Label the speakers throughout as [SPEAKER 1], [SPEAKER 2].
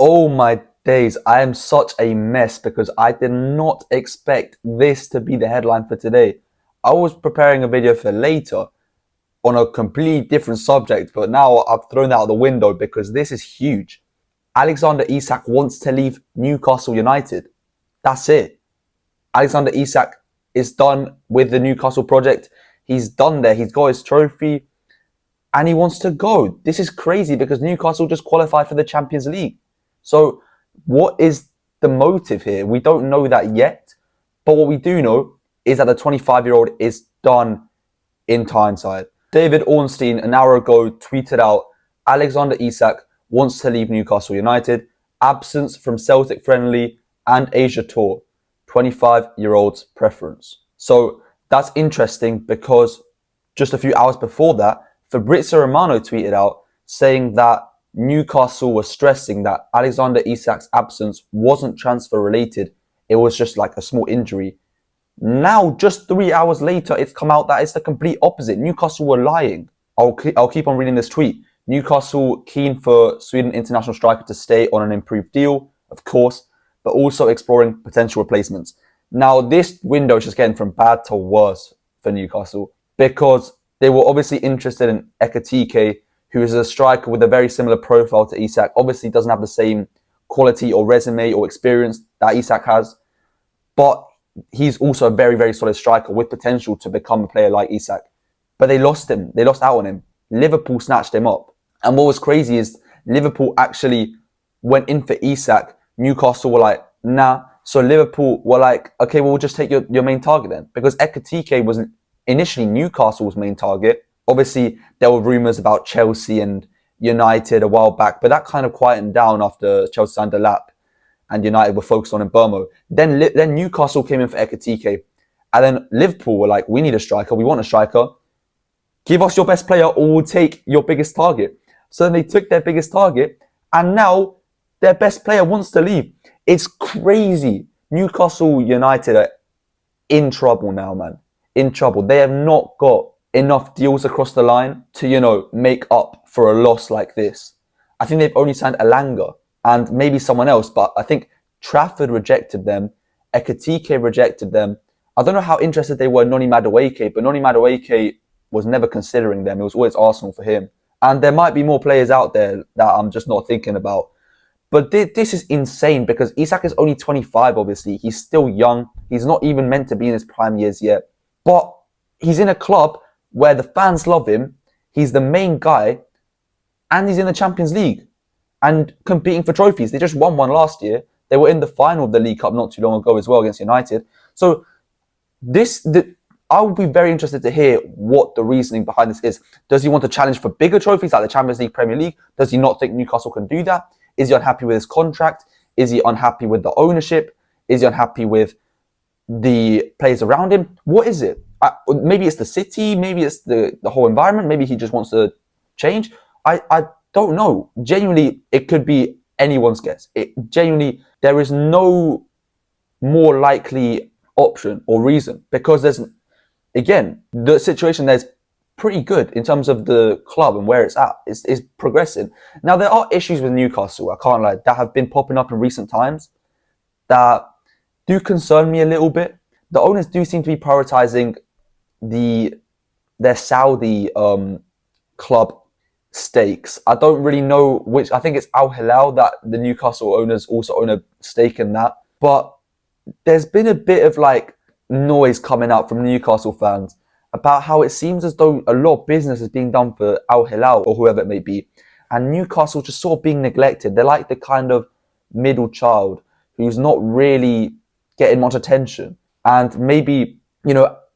[SPEAKER 1] Oh my days, I am such a mess because I did not expect this to be the headline for today. I was preparing a video for later on a completely different subject, but now I've thrown that out the window because this is huge. Alexander Isak wants to leave Newcastle United. That's it. Alexander Isak is done with the Newcastle project. He's done there. He's got his trophy and he wants to go. This is crazy because Newcastle just qualified for the Champions League. So what is the motive here? We don't know that yet. But what we do know is that the 25-year-old is done in Tyneside. David Ornstein an hour ago tweeted out, Alexander Isak wants to leave Newcastle United, absence from Celtic friendly and Asia tour, 25-year-old's preference. So that's interesting because just a few hours before that, Fabrizio Romano tweeted out saying that Newcastle was stressing that Alexander Isak's absence wasn't transfer related. It was just like a small injury. Now, just 3 hours later, it's come out that it's the complete opposite. Newcastle were lying. I'll keep on reading this tweet. Newcastle keen for Sweden international striker to stay on an improved deal, of course, but also exploring potential replacements. Now, this window is just getting from bad to worse for Newcastle because they were obviously interested in Ekatike, who is a striker with a very similar profile to Isak. Obviously doesn't have the same quality or resume or experience that Isak has, but he's also a very, very solid striker with potential to become a player like Isak. But they lost him. They lost out on him. Liverpool snatched him up. And what was crazy is Liverpool actually went in for Isak. Newcastle were like, nah. So Liverpool were like, okay, well, we'll just take your main target then. Because Ekatike was initially Newcastle's main target. Obviously, there were rumours about Chelsea and United a while back, but that kind of quietened down after Chelsea signed a lap and United were focused on Mbeumo. Then Newcastle came in for Ekatike, and then Liverpool were like, we need a striker, we want a striker. Give us your best player or we'll take your biggest target. So then they took their biggest target, and now their best player wants to leave. It's crazy. Newcastle United are in trouble now, man. In trouble. They have not got enough deals across the line to, make up for a loss like this. I think they've only signed Elanga and maybe someone else, but I think Trafford rejected them, Ekatike rejected them. I don't know how interested they were in Noni Madueke, but Noni Madueke was never considering them. It was always Arsenal for him. And there might be more players out there that I'm just not thinking about. But this is insane because Isak is only 25, obviously. He's still young. He's not even meant to be in his prime years yet. But he's in a club where the fans love him, he's the main guy, and he's in the Champions League and competing for trophies. They just won one last year. They were in the final of the League Cup not too long ago as well against United. So I would be very interested to hear what the reasoning behind this is. Does he want to challenge for bigger trophies like the Champions League, Premier League? Does he not think Newcastle can do that? Is he unhappy with his contract? Is he unhappy with the ownership? Is he unhappy with the players around him? What is it? Maybe it's the city, maybe it's the whole environment, maybe he just wants to change. I don't know. Genuinely, it could be anyone's guess. There is no more likely option or reason because the situation there's pretty good in terms of the club and where it's at. It's progressing. Now, there are issues with Newcastle, I can't lie, that have been popping up in recent times that do concern me a little bit. The owners do seem to be prioritising their Saudi club stakes. I don't really know which. I think it's Al Hilal that the Newcastle owners also own a stake in that. But there's been a bit of noise coming out from Newcastle fans about how it seems as though a lot of business is being done for Al Hilal or whoever it may be, and Newcastle just sort of being neglected. They're like the kind of middle child who's not really getting much attention. And maybe,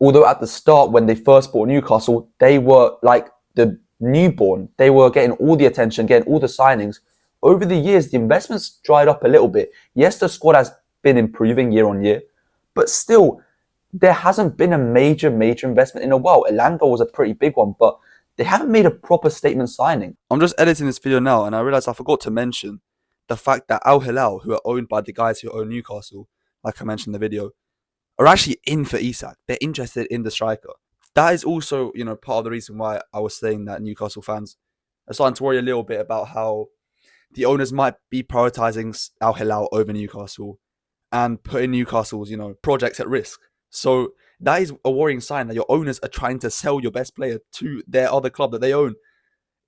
[SPEAKER 1] although at the start when they first bought Newcastle, they were like the newborn. They were getting all the attention, getting all the signings. Over the years, the investments dried up a little bit. Yes, the squad has been improving year on year, but still, there hasn't been a major investment in a while. Elanga was a pretty big one, but they haven't made a proper statement signing. I'm just editing this video now, and I realised I forgot to mention the fact that Al Hilal, who are owned by the guys who own Newcastle, like I mentioned in the video, are actually in for Isak. They're interested in the striker. That is also, part of the reason why I was saying that Newcastle fans are starting to worry a little bit about how the owners might be prioritising Al Hilal over Newcastle and putting Newcastle's, projects at risk. So that is a worrying sign that your owners are trying to sell your best player to their other club that they own.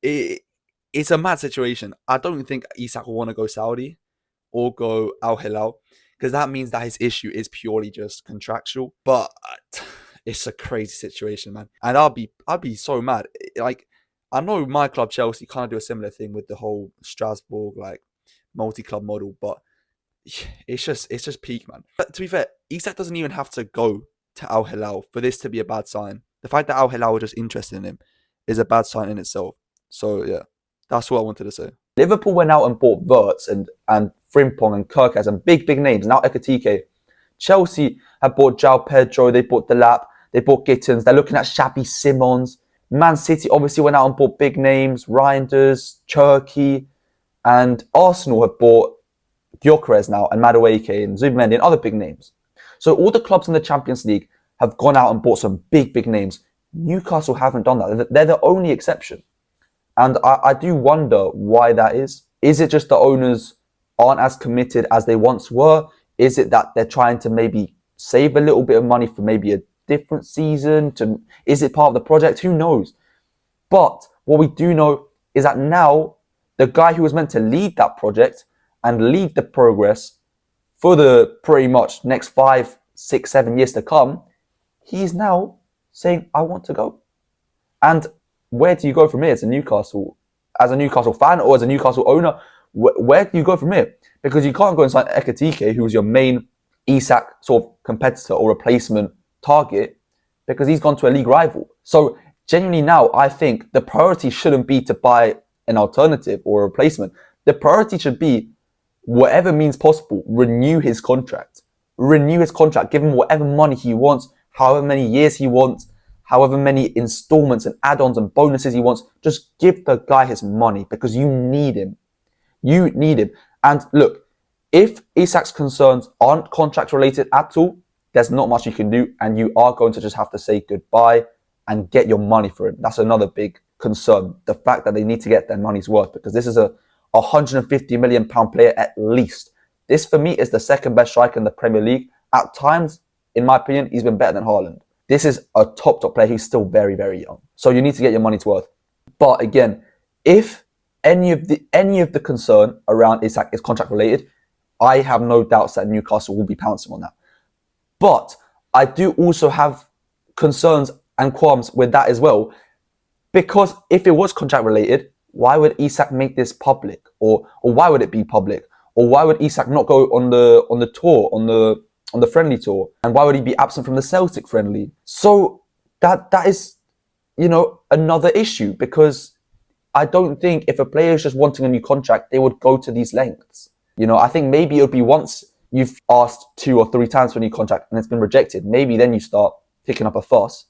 [SPEAKER 1] It's a mad situation. I don't think Isak will want to go Saudi or go Al Hilal, because that means that his issue is purely just contractual. But it's a crazy situation, man. And I'd be so mad. Like, I know my club Chelsea kind of do a similar thing with the whole Strasbourg multi-club model, but it's just peak, man. But to be fair, Isak doesn't even have to go to Al Hilal for this to be a bad sign. The fact that Al Hilal were just interested in him is a bad sign in itself. So yeah, that's what I wanted to say. Liverpool went out and bought Wirtz and Frimpong and Kirkaz and big names. Now Ekitike. Chelsea have bought João Pedro. They bought Delap. They bought Gittins. They're looking at Xabi Simons. Man City obviously went out and bought big names. Reinders, Cherki, and Arsenal have bought Gyökeres now and Madueke and Zubimendi and other big names. So all the clubs in the Champions League have gone out and bought some big names. Newcastle haven't done that. They're the only exception. And I do wonder why that is. Is it just the owners aren't as committed as they once were? Is it that they're trying to maybe save a little bit of money for maybe a different season? Is it part of the project? Who knows? But what we do know is that now the guy who was meant to lead that project and lead the progress for the pretty much next 5, 6, 7 years to come, he's now saying, I want to go. And where do you go from here as a Newcastle fan or as a Newcastle owner? Where do you go from here? Because you can't go and sign Ekitike, who was your main Isak sort of competitor or replacement target, because he's gone to a league rival. So genuinely now, I think the priority shouldn't be to buy an alternative or a replacement. The priority should be, whatever means possible, renew his contract. Give him whatever money he wants, however many years he wants, however many installments and add-ons and bonuses he wants. Just give the guy his money, because you need him. You need him. And look, if Isak's concerns aren't contract related at all, there's not much you can do, and you are going to just have to say goodbye and get your money for him. That's another big concern. The fact that they need to get their money's worth, because this is a £150 million player at least. This for me is the second best striker in the Premier League. At times, in my opinion, he's been better than Haaland. This is a top player who's still very young. So you need to get your money's worth. But again, if any of the concern around Isak is contract related, I have no doubts that Newcastle will be pouncing on that. But I do also have concerns and qualms with that as well, because if it was contract related, why would Isak make this public, or why would it be public, or why would Isak not go on the tour, on the friendly tour, and why would he be absent from the Celtic friendly? So that is, another issue, because I don't think if a player is just wanting a new contract, they would go to these lengths. I think maybe it would be once you've asked 2 or 3 times for a new contract and it's been rejected, maybe then you start picking up a fuss.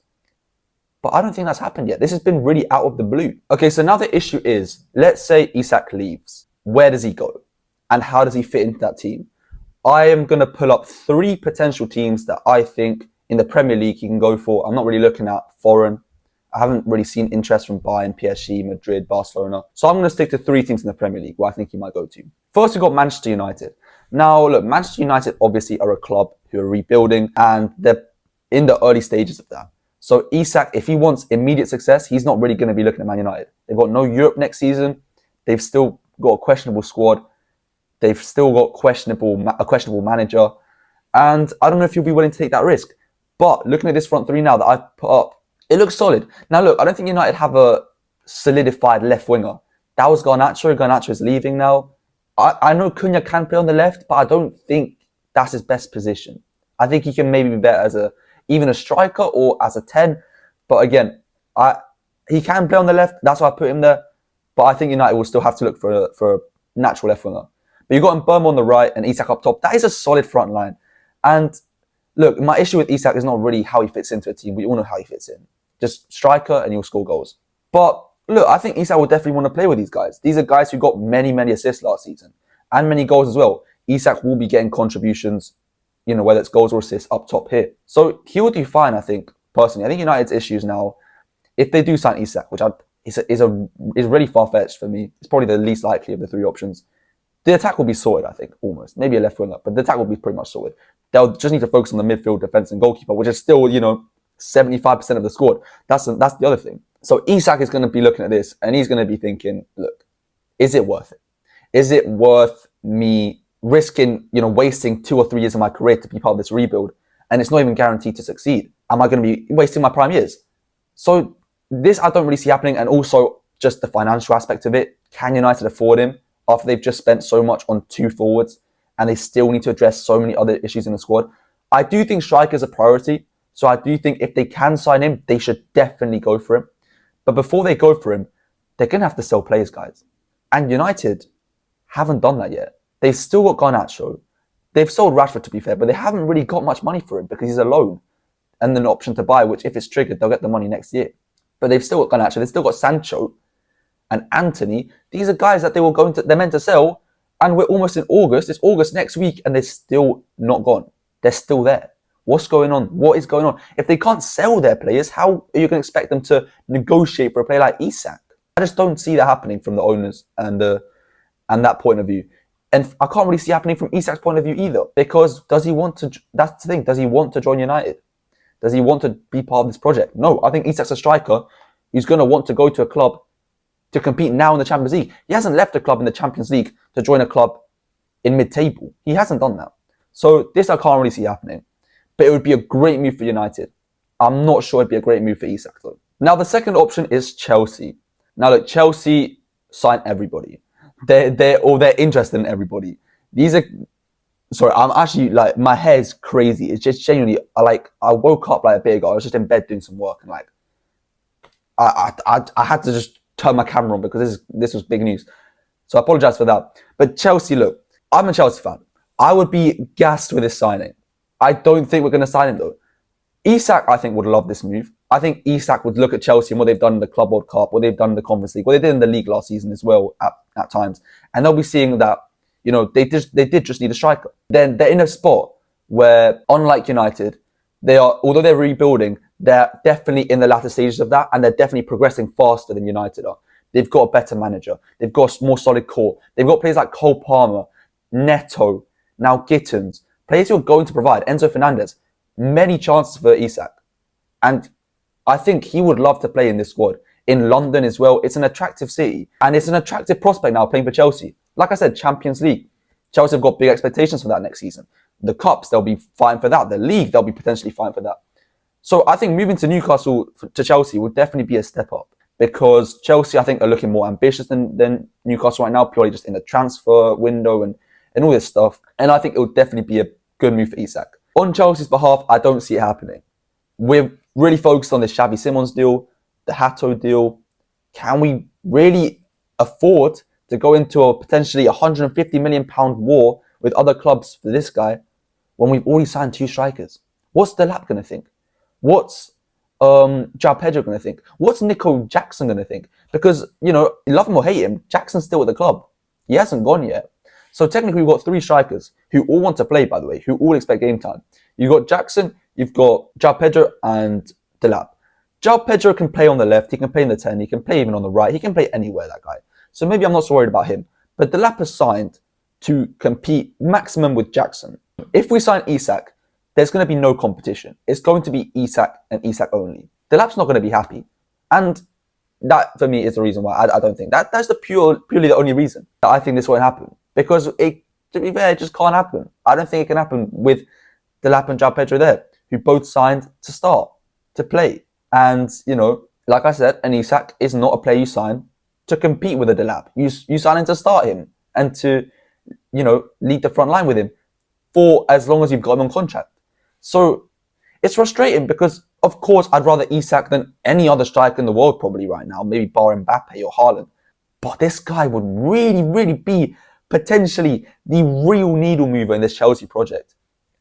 [SPEAKER 1] But I don't think that's happened yet. This has been really out of the blue. Okay, so now the issue is, let's say Isak leaves. Where does he go? And how does he fit into that team? I am going to pull up 3 potential teams that I think in the Premier League he can go for. I'm not really looking at foreign. I haven't really seen interest from Bayern, PSG, Madrid, Barcelona. So I'm going to stick to 3 teams in the Premier League where I think he might go to. First, we've got Manchester United. Now, look, Manchester United obviously are a club who are rebuilding, and they're in the early stages of that. So Isak, if he wants immediate success, he's not really going to be looking at Man United. They've got no Europe next season. They've still got a questionable squad. They've still got a questionable manager. And I don't know if you'll be willing to take that risk. But looking at this front 3 now that I've put up, it looks solid. Now look, I don't think United have a solidified left winger. That was Garnacho. Garnacho is leaving now. I know Cunha can play on the left, but I don't think that's his best position. I think he can maybe be better as even a striker or as a 10. But again, he can play on the left. That's why I put him there. But I think United will still have to look for a natural left winger. But you've got Mbeumo on the right and Isak up top. That is a solid front line. And look, my issue with Isak is not really how he fits into a team. We all know how he fits in. Just striker and he'll score goals. But look, I think Isak will definitely want to play with these guys. These are guys who got many assists last season and many goals as well. Isak will be getting contributions, whether it's goals or assists up top here. So he will do fine, I think, personally. I think United's issues now, if they do sign Isak, which is really far-fetched for me. It's probably the least likely of the three options. The attack will be sorted, I think, almost. Maybe a left winger, but the attack will be pretty much sorted. They'll just need to focus on the midfield, defence, and goalkeeper, which is still, 75% of the squad. That's the other thing. So Isak is going to be looking at this, and he's going to be thinking, look, is it worth it? Is it worth me risking, wasting 2 or 3 years of my career to be part of this rebuild, and it's not even guaranteed to succeed? Am I going to be wasting my prime years? So this I don't really see happening, and also just the financial aspect of it. Can United afford him after they've just spent so much on 2 forwards and they still need to address so many other issues in the squad? I do think striker is a priority, so I do think if they can sign him, they should definitely go for him. But before they go for him, they're going to have to sell players, guys. And United haven't done that yet. They've still got Garnacho. They've sold Rashford, to be fair, but they haven't really got much money for him because he's a loan and an option to buy, which if it's triggered, they'll get the money next year. But they've still got Garnacho. They've still got Sancho and Anthony. These are guys that they're meant to sell, and we're almost in August. It's August next week, and they're still not gone. They're still there. What's going on? What is going on? If they can't sell their players, how are you going to expect them to negotiate for a player like Isak? I just don't see that happening from the owners and that point of view. And I can't really see it happening from Isak's point of view either. Because does he want to? That's the thing. Does he want to join United? Does he want to be part of this project? No. I think Isak's a striker who's going to want to go to a club to compete now in the Champions League. He hasn't left a club in the Champions League to join a club in mid-table. He hasn't done that. So this I can't really see happening. But it would be a great move for United. I'm not sure it'd be a great move for Isak though. Now the second option is Chelsea. Now look, Chelsea sign everybody. They're interested in everybody. I'm actually my hair's crazy. It's just genuinely I woke up a bit ago. I was just in bed doing some work and I had to just turn my camera on because this was big news. So I apologize for that. But Chelsea, look, I'm a Chelsea fan. I would be gassed with this signing. I don't think we're going to sign him though. Isak, I think, would love this move. I think Isak would look at Chelsea and what they've done in the Club World Cup, what they've done in the Conference League, what they did in the league last season as well at times. And they'll be seeing that, they did just need a striker. Then they're in a spot where, unlike United, although they're rebuilding, they're definitely in the latter stages of that, and they're definitely progressing faster than United are. They've got a better manager. They've got a more solid core. They've got players like Cole Palmer, Neto, now Gittins, players who are going to provide, Enzo Fernandez, many chances for Isak. And I think he would love to play in this squad. In London as well, it's an attractive city. And it's an attractive prospect now playing for Chelsea. Like I said, Champions League. Chelsea have got big expectations for that next season. The Cups, they'll be fine for that. The League, they'll be potentially fine for that. So I think moving to Newcastle to Chelsea would definitely be a step up. Because Chelsea, I think, are looking more ambitious than Newcastle right now, purely just in the transfer window and all this stuff. And I think it would definitely be a good move for Isak. On Chelsea's behalf, I don't see it happening. We're really focused on the Xavi Simons deal, the Hato deal. Can we really afford to go into a potentially £150 million war with other clubs for this guy when we've already signed 2 strikers? What's Delap going to think? What's João Pedro going to think? What's Nico Jackson going to think? Because, love him or hate him, Jackson's still at the club. He hasn't gone yet. So technically we've got 3 strikers who all want to play, by the way, who all expect game time. You've got Jackson, you've got João Pedro and Delap. João Pedro can play on the left, he can play in the 10, he can play even on the right, he can play anywhere, that guy. So maybe I'm not so worried about him. But Delap is signed to compete maximum with Jackson. If we sign Isak, there's going to be no competition. It's going to be Isak and Isak only. Delap's not going to be happy. And that, for me, is the reason why I don't think. That's purely the only reason that I think this won't happen. Because to be fair, it just can't happen. I don't think it can happen with Delap and João Pedro there, who both signed to start, to play. And, like I said, an Isak is not a player you sign to compete with a Delap. You sign him to start him and to, lead the front line with him for as long as you've got him on contract. So it's frustrating because, of course, I'd rather Isak than any other striker in the world probably right now, maybe bar Mbappe or Haaland. But this guy would really, really be potentially the real needle mover in this Chelsea project.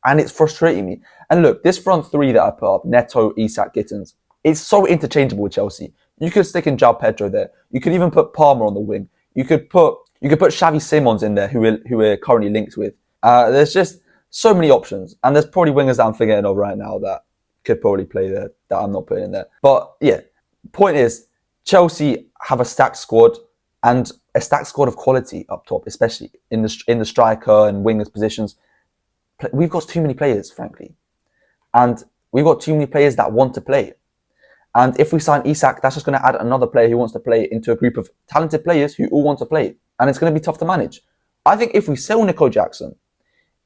[SPEAKER 1] And it's frustrating me. And look, this front 3 that I put up, Neto, Isak, Gittins, it's so interchangeable with Chelsea. You could stick in João Pedro there. You could even put Palmer on the wing. You could put Xavi Simons in there, who we're currently linked with. There's just so many options. And there's probably wingers that I'm forgetting of right now that could probably play there, that I'm not putting in there. But yeah, point is, Chelsea have a stacked squad and a stacked squad of quality up top, especially in the striker and wingers positions. We've got too many players, frankly. And we've got too many players that want to play. And if we sign Isak, that's just going to add another player who wants to play into a group of talented players who all want to play. And it's going to be tough to manage. I think if we sell Nico Jackson,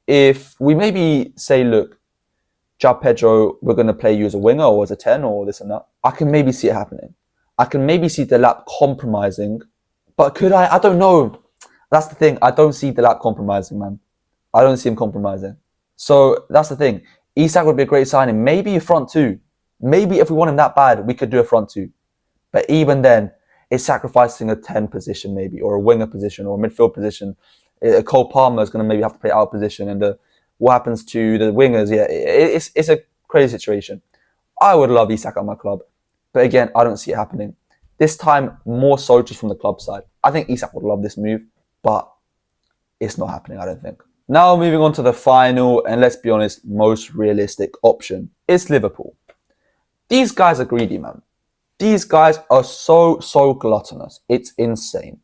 [SPEAKER 1] if we maybe say, look, João Pedro, we're going to play you as a winger or as a 10 or this and that, I can maybe see it happening. I can maybe see Delap compromising. But could I? I don't know. That's the thing. I don't see Delap compromising, man. I don't see him compromising. So that's the thing. Isak would be a great signing. Maybe a front two. Maybe if we want him that bad, we could do a front two. But even then, it's sacrificing a 10 position maybe, or a winger position, or a midfield position. Cole Palmer is going to maybe have to play out of position. And what happens to the wingers? Yeah, it's a crazy situation. I would love Isak at my club. But again, I don't see it happening. This time, more so just from the club side. I think Isak would love this move, but it's not happening, I don't think. Now moving on to the final, and let's be honest, most realistic option. It's Liverpool. These guys are greedy, man. These guys are so gluttonous. It's insane.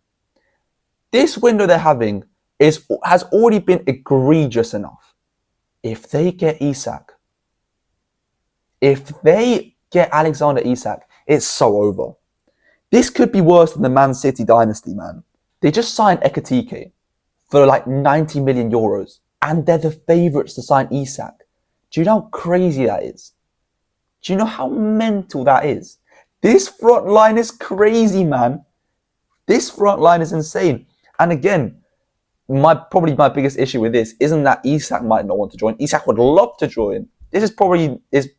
[SPEAKER 1] This window they're having has already been egregious enough. If they get Isak, if they get Alexander Isak, it's so over. This could be worse than the Man City dynasty, man. They just signed Ekitike for like 90 million euros, and they're the favourites to sign Isak. Do you know how crazy that is? Do you know how mental that is? This front line is crazy, man. This front line is insane. And again, probably my biggest issue with this isn't that Isak might not want to join. Isak would love to join. This is probably his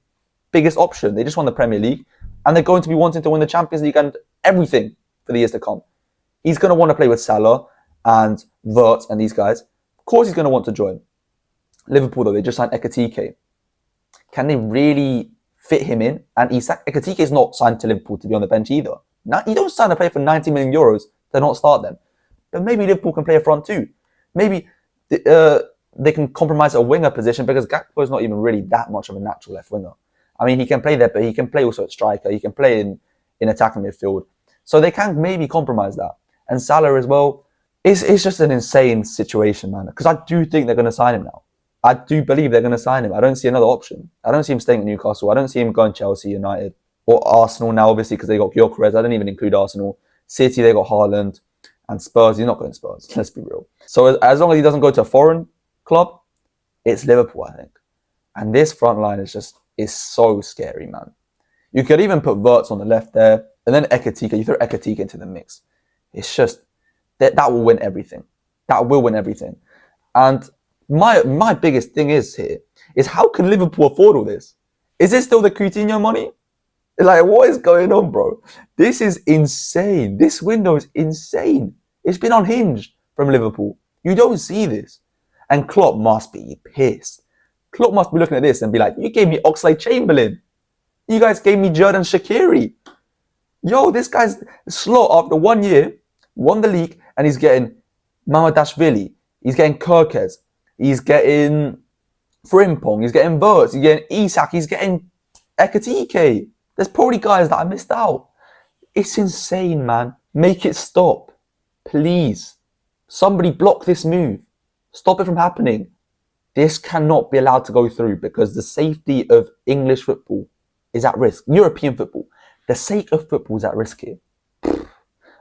[SPEAKER 1] biggest option. They just won the Premier League, and they're going to be wanting to win the Champions League and everything for the years to come. He's going to want to play with Salah and Wirtz and these guys. Of course he's going to want to join. Liverpool, though, they just signed Ekitike. Can they really fit him in? And Isak, Ekitike is not signed to Liverpool to be on the bench either. Now, you don't sign a player for 90 million euros to not start them. But maybe Liverpool can play a front two. Maybe they can compromise a winger position because Gakpo is not even really that much of a natural left winger. I mean, he can play there, but he can play also at striker. He can play in attacking midfield. So they can maybe compromise that. And Salah as well. It's just an insane situation, man. Because I do think they're going to sign him now. I do believe they're going to sign him. I don't see another option. I don't see him staying at Newcastle. I don't see him going Chelsea, United, or Arsenal now, obviously, because they got Gyökeres. I don't even include Arsenal. City, they got Haaland. And Spurs, he's not going Spurs. Let's be real. So as long as he doesn't go to a foreign club, it's Liverpool, I think. And this front line is so scary, man. You could even put Wirtz on the left there, and then Ekitike. You throw Ekitike into the mix. It's just that will win everything. That will win everything. And my biggest thing is how can Liverpool afford all this? Is this still the Coutinho money? Like, what is going on, bro? This is insane. This window is insane. It's been unhinged from Liverpool. You don't see this. And Klopp must be pissed. Klopp must be looking at this and be like, you gave me Oxlade-Chamberlain. You guys gave me Xherdan Shaqiri. Yo, this guy's Slot after 1 year, won the league, and he's getting Mamadashvili. He's getting Kirkes. He's getting Frimpong. He's getting Wirtz. He's getting Isak. He's getting Ekitike. There's probably guys that I missed out. It's insane, man. Make it stop. Please. Somebody block this move. Stop it from happening. This cannot be allowed to go through because the safety of English football is at risk. European football. The sake of football is at risk here.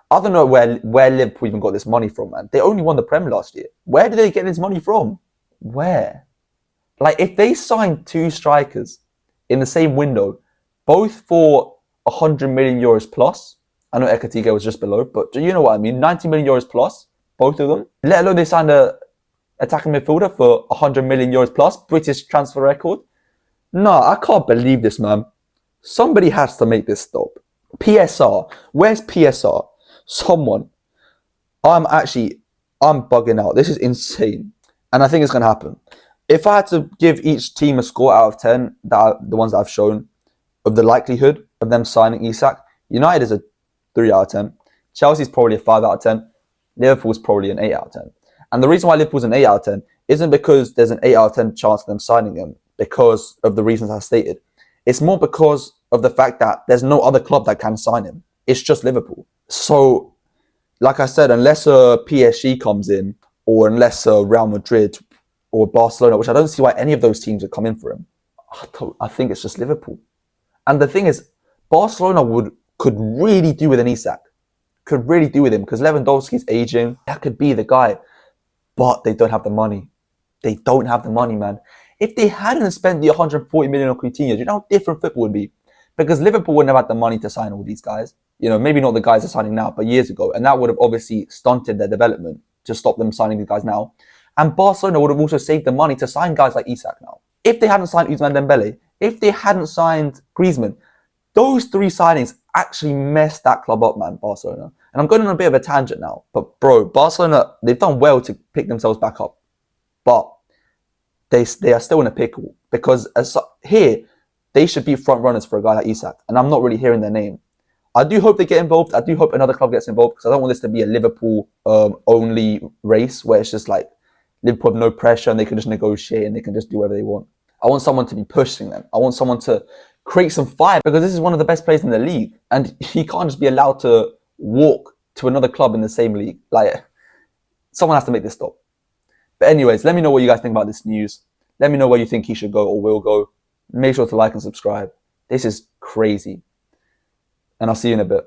[SPEAKER 1] I don't know where Liverpool even got this money from, man. They only won the Prem last year. Where did they get this money from? Where? Like, if they signed two strikers in the same window, both for 100 million euros plus, I know Ekitike was just below, but do you know what I mean? 90 million euros plus, both of them. Let alone they signed a attacking midfielder for 100 million euros plus, British transfer record. No, I can't believe this, man. Somebody has to make this stop. PSR. Where's PSR? Someone. I'm bugging out. This is insane. And I think it's going to happen. If I had to give each team a score out of 10, the ones that I've shown, of the likelihood of them signing Isak, United is a 3 out of 10. Chelsea's probably a 5 out of 10. Liverpool's probably an 8 out of 10. And the reason why Liverpool's an 8 out of 10 isn't because there's an 8 out of 10 chance of them signing him because of the reasons I stated. It's more because of the fact that there's no other club that can sign him. it's just Liverpool. So, like I said, unless a PSG comes in, or unless a Real Madrid or Barcelona, which I don't see why any of those teams would come in for him, I think it's just Liverpool. And the thing is, Barcelona could really do with an Isak. Could really do with him, because Lewandowski's aging. That could be the guy. But they don't have the money. They don't have the money, man. If they hadn't spent the 140 million on Coutinho, do you know how different football would be? Because Liverpool wouldn't have had the money to sign all these guys. You know, maybe not the guys they're signing now, but years ago. And that would have obviously stunted their development to stop them signing these guys now. And Barcelona would have also saved the money to sign guys like Isak now. If they hadn't signed Ousmane Dembele, if they hadn't signed Griezmann, those three signings actually messed that club up, man, Barcelona. And I'm going on a bit of a tangent now. But, bro, Barcelona, they've done well to pick themselves back up. But they are still in a pickle. Because here, they should be front runners for a guy like Isak. And I'm not really hearing their name. I do hope they get involved. I do hope another club gets involved, because I don't want this to be a Liverpool only race where it's just like Liverpool have no pressure and they can just negotiate and they can just do whatever they want. I want someone to be pushing them. I want someone to create some fire, because this is one of the best players in the league. And he can't just be allowed to walk to another club in the same league. Like, someone has to make this stop. But anyways, let me know what you guys think about this news. Let me know where you think he should go or will go. Make sure to like and subscribe. This is crazy. And I'll see you in a bit.